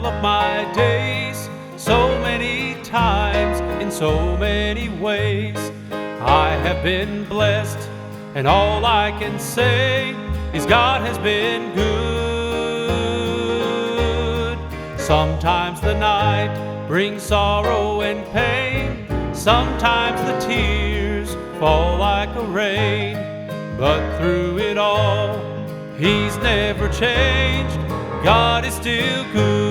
all of my days, so many times, in so many ways. I have been blessed, and all I can say is God has been good. Sometimes the night brings sorrow and pain, sometimes the tears fall like a rain, but through it all, He's never changed. God is still good.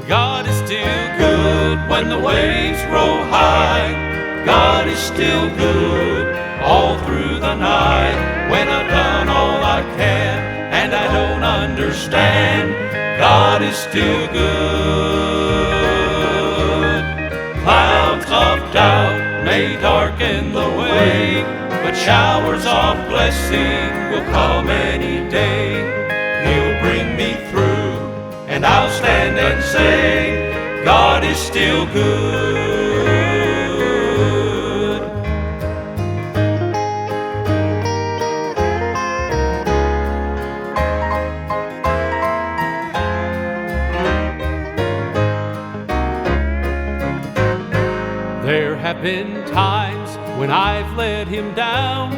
God is still good when the waves roll high. God is still good all through the night. When I've done all I can and I don't understand, God is still good. Clouds of doubt may darken the way, but showers of blessing will come any day. He'll bring me through, and I'll stand and say, God is still good. There have been times when I've let Him down,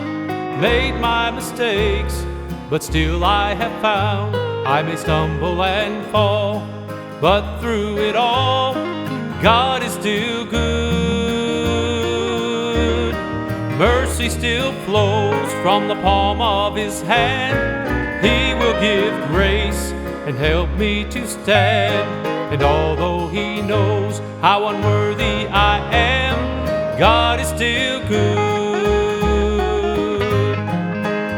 made my mistakes, but still I have found I may stumble and fall, but through it all, God is still good. Mercy still flows from the palm of His hand. He will give grace and help me to stand. And although He knows how unworthy I am, God is still good.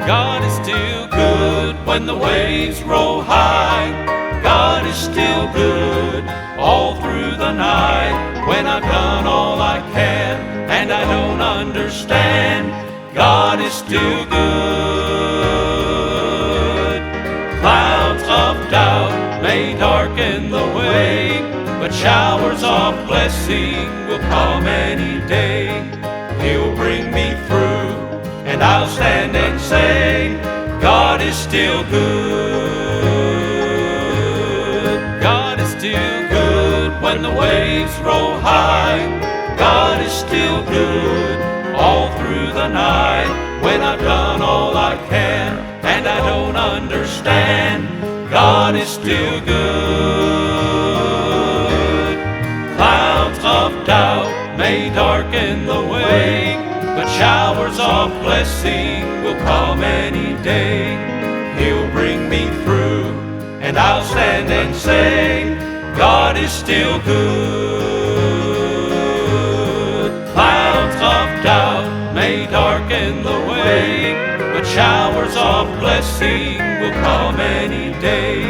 God is still good when the waves roll high. God is still good all through the night. When I've done all I can and I don't understand, God is still good. Clouds of doubt may darken the way, but showers of blessing will come any day. He'll bring me through, and I'll stand and say, God is still good. God is still good when the waves roll high. God is still good all through the night. When I've done all I can and I don't understand, God is still good. Clouds of doubt may darken the way, but showers of blessing will come any day. He'll bring me through, and I'll stand and say, God is still good. Clouds of doubt may darken the way, but showers of blessing will come any day.